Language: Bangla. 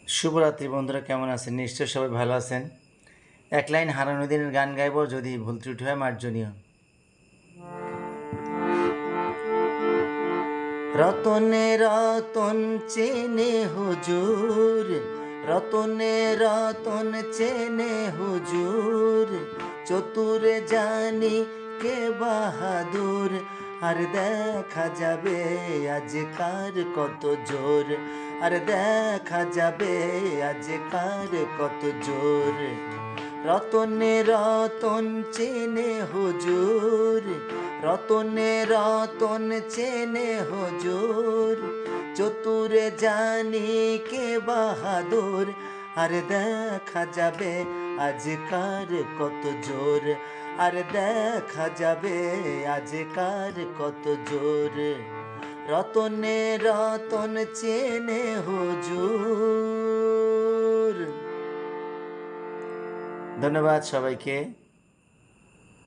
শুভরাত্রি বন্ধুরা, কেমন আছেন? নিশ্চয় সবাই ভালো আছেন। এক লাইন হারানো দিনের গান গাইব, যদি ভুল ত্রুটি হয় মার্জনীয়। রতনে রতন চেনে হুজুর, রতনে রতন চেনে হুজুর, চতুরে জানি কে বাহাদুর, আর দেখা যাবে আজকার কত জোর, আর দেখা যাবে আজকার কত জোর। রতনে রতন চেনে হুজুর, রতনে রতন চেনে হুজুর, চতুরে জানি কে বাহাদুর, আর দেখা যাবে আজকার কত জোর, আর দেখা যাবে আজকার কত জোর। রতনে রতন চেনে হুজুর। ধন্যবাদ সবাইকে।